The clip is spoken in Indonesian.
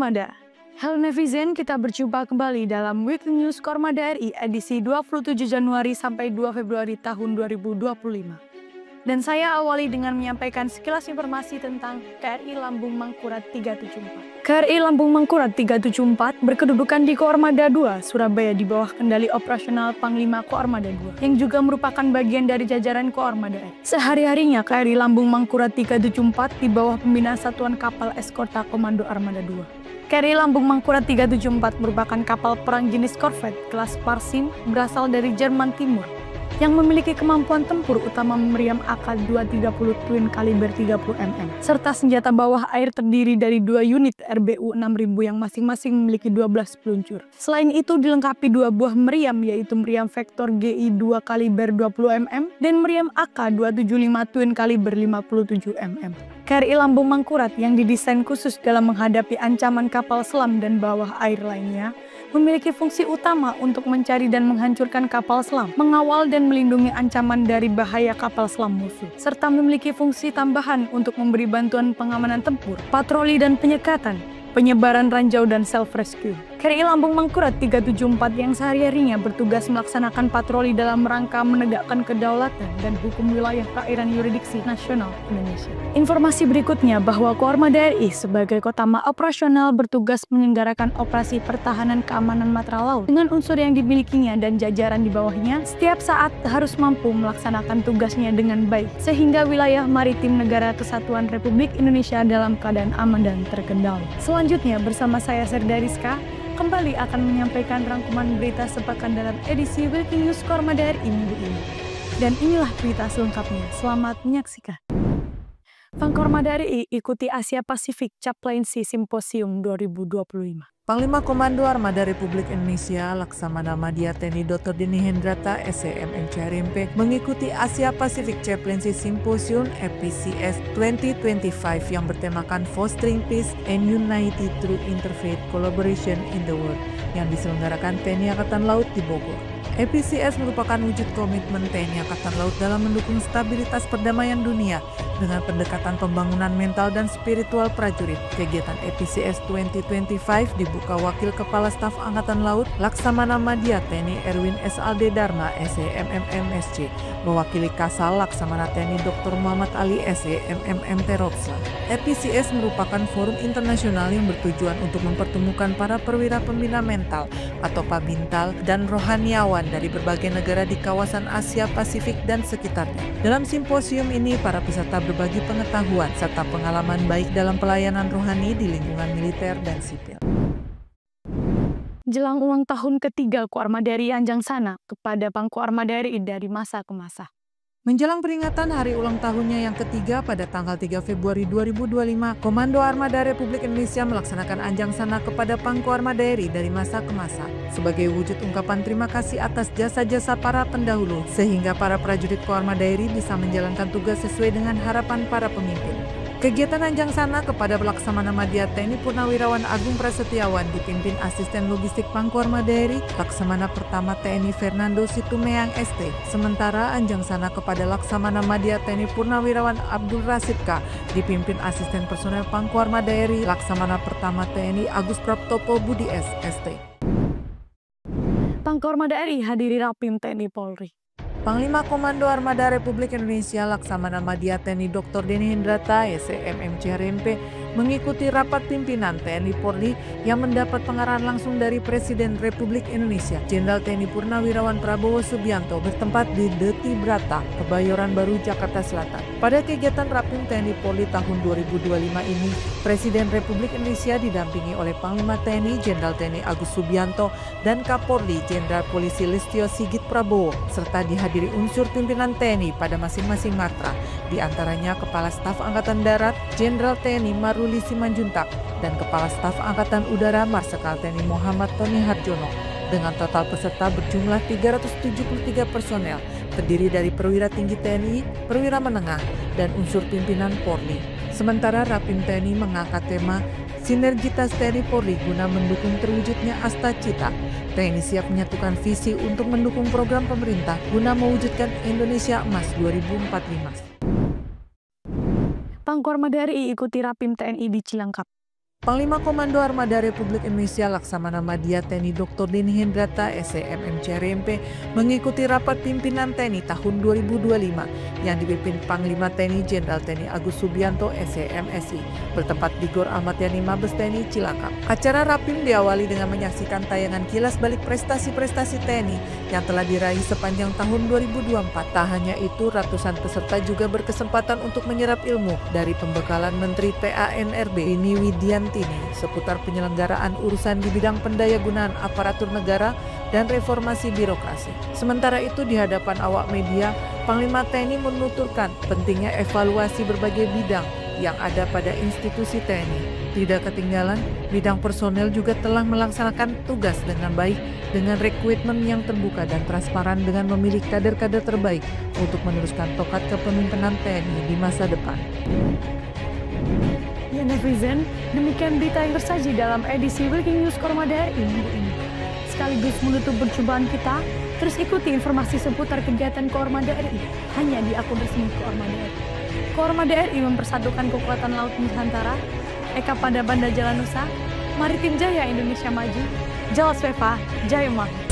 Kormada. Halo netizen, kita berjumpa kembali dalam Weekly News Kormada RI edisi 27 Januari sampai 2 Februari tahun 2025. Dan saya awali dengan menyampaikan sekilas informasi tentang KRI Lambung Mangkurat 374. KRI Lambung Mangkurat 374 berkedudukan di Koarmada 2, Surabaya di bawah kendali operasional Panglima Koarmada 2, yang juga merupakan bagian dari jajaran Koarmada RI. Sehari-harinya KRI Lambung Mangkurat 374 di bawah pembinaan Satuan Kapal Eskorta Komando Armada 2. KRI Lambung Mangkurat 374 merupakan kapal perang jenis korvet kelas Parsim berasal dari Jerman Timur yang memiliki kemampuan tempur utama meriam AK-230 Twin kaliber 30 mm, serta senjata bawah air terdiri dari 2 unit RBU 6000 yang masing-masing memiliki 12 peluncur. Selain itu dilengkapi 2 buah meriam, yaitu meriam Vektor GI 2 kaliber 20 mm dan meriam AK-275 Twin kaliber 57 mm. KRI Lambung Mangkurat yang didesain khusus dalam menghadapi ancaman kapal selam dan bawah air lainnya, memiliki fungsi utama untuk mencari dan menghancurkan kapal selam, mengawal dan melindungi ancaman dari bahaya kapal selam musuh, serta memiliki fungsi tambahan untuk memberi bantuan pengamanan tempur, patroli dan penyekatan, penyebaran ranjau dan self-rescue. KRI Lambung Mangkurat 374 yang sehari-harinya bertugas melaksanakan patroli dalam rangka menegakkan kedaulatan dan hukum wilayah perairan yurisdiksi nasional Indonesia. Informasi berikutnya bahwa Koarmada RI sebagai Kotama Operasional bertugas menyelenggarakan operasi pertahanan keamanan matra laut dengan unsur yang dimilikinya dan jajaran di bawahnya setiap saat harus mampu melaksanakan tugasnya dengan baik sehingga wilayah maritim negara Kesatuan Republik Indonesia dalam keadaan aman dan terkendali. Selanjutnya bersama saya Serda Rizka kembali akan menyampaikan rangkuman berita sepekan dalam edisi Weekly News Kormada RI minggu ini. Dan inilah berita selengkapnya. Selamat menyaksikan. Pangkormada RI ikuti Asia Pasifik Chaplaincy Symposium 2025. Panglima Komando Armada Republik Indonesia Laksamana Madya TNI Dr. Denny Hendrata SEMMCRMP mengikuti Asia Pacific Chaplaincy Symposium APCS 2025 yang bertemakan Fostering Peace and Unity through Interfaith Collaboration in the World yang diselenggarakan TNI Angkatan Laut di Bogor. APCS merupakan wujud komitmen TNI Angkatan Laut dalam mendukung stabilitas perdamaian dunia dengan pendekatan pembangunan mental dan spiritual prajurit. Kegiatan APCS 2025 dibuka Wakil Kepala Staf Angkatan Laut Laksamana Madya TNI Erwin SAD Dharma SEMMMSC, mewakili Kasal Laksamana TNI Dr. Muhammad Ali SEMMMT Ropsla. APCS merupakan forum internasional yang bertujuan untuk mempertemukan para perwira pembina mental atau Pabintal dan rohaniawan dari berbagai negara di kawasan Asia Pasifik dan sekitarnya. Dalam simposium ini, para peserta berbagi pengetahuan serta pengalaman baik dalam pelayanan rohani di lingkungan militer dan sipil. Jelang ulang tahun ketiga Koarmada RI Anjangsana kepada Pangkoarmada RI dari masa ke masa. Menjelang peringatan hari ulang tahunnya yang ketiga pada tanggal 3 Februari 2025, Komando Armada Republik Indonesia melaksanakan Anjangsana kepada Pangkoarmada RI dari masa ke masa sebagai wujud ungkapan terima kasih atas jasa-jasa para pendahulu sehingga para prajurit Koarmada RI bisa menjalankan tugas sesuai dengan harapan para pemimpin. Kegiatan Anjangsana kepada Laksamana Madya TNI Purnawirawan Agung Prasetyawan dipimpin Asisten Logistik Pangkoarmada RI Laksamana Pertama TNI Fernando Situmeang ST. Sementara Anjangsana kepada Laksamana Madya TNI Purnawirawan Abdul Rasid K dipimpin Asisten Personel Pangkoarmada RI Laksamana Pertama TNI Agus Praptopo Budi S. ST. Pangkoarmada RI hadiri Rapim TNI Polri. Panglima Komando Armada Republik Indonesia Laksamana Madya TNI Dr. Denny Hendrata SEMMCRMP mengikuti rapat pimpinan TNI Polri yang mendapat pengarahan langsung dari Presiden Republik Indonesia Jenderal TNI Purnawirawan Prabowo Subianto bertempat di Deti Brata, Kebayoran Baru, Jakarta Selatan. Pada kegiatan Rapim TNI Polri tahun 2025 ini, Presiden Republik Indonesia didampingi oleh Panglima TNI Jenderal TNI Agus Subianto dan Kapolri Jenderal Polisi Listio Sigit Prabowo serta dihadiri unsur pimpinan TNI pada masing-masing matra, di antaranya Kepala Staf Angkatan Darat Jenderal TNI Maruli Simanjuntak dan Kepala Staf Angkatan Udara Marsikal TNI Muhammad Tony Harjono. Dengan total peserta berjumlah 373 personel, terdiri dari perwira tinggi TNI, perwira menengah, dan unsur pimpinan Polri. Sementara Rapim TNI mengangkat tema Sinergitas TNI Polri guna mendukung terwujudnya Asta Cita. TNI siap menyatukan visi untuk mendukung program pemerintah guna mewujudkan Indonesia Emas 2045. Pangkoarmada RI ikuti Rapim TNI di Cilangkap. Panglima Komando Armada Republik Indonesia Laksamana Madya TNI Dr. Denny Hendrata SEMM CRMP mengikuti rapat pimpinan TNI tahun 2025 yang dipimpin Panglima TNI Jenderal TNI Agus Subianto SEMSI bertempat di Gor Ahmad Yani Mabes TNI Cilacap. Acara Rapim diawali dengan menyaksikan tayangan kilas balik prestasi-prestasi TNI yang telah diraih sepanjang tahun 2024. Tak hanya itu, ratusan peserta juga berkesempatan untuk menyerap ilmu dari pembekalan Menteri PANRB Rini Widiantini seputar penyelenggaraan urusan di bidang pendayagunaan aparatur negara dan reformasi birokrasi. Sementara itu, di hadapan awak media, Panglima TNI menuturkan pentingnya evaluasi berbagai bidang yang ada pada institusi TNI. Tidak ketinggalan, bidang personel juga telah melaksanakan tugas dengan baik dengan rekrutmen yang terbuka dan transparan dengan memilih kader-kader terbaik untuk meneruskan tongkat kepemimpinan TNI di masa depan. Ya netizen, demikian berita yang tersaji dalam edisi Breaking News Korma DRI minggu ini. Sekaligus menutup perjumpaan kita, terus ikuti informasi seputar kegiatan Korma DRI hanya di akun resmi Korma DRI. Korma DRI mempersatukan kekuatan Laut Nusantara, Eka pada Banda Jalan Nusa, Maritim Jaya Indonesia Maju, Jalas Veva, Jaya Mah.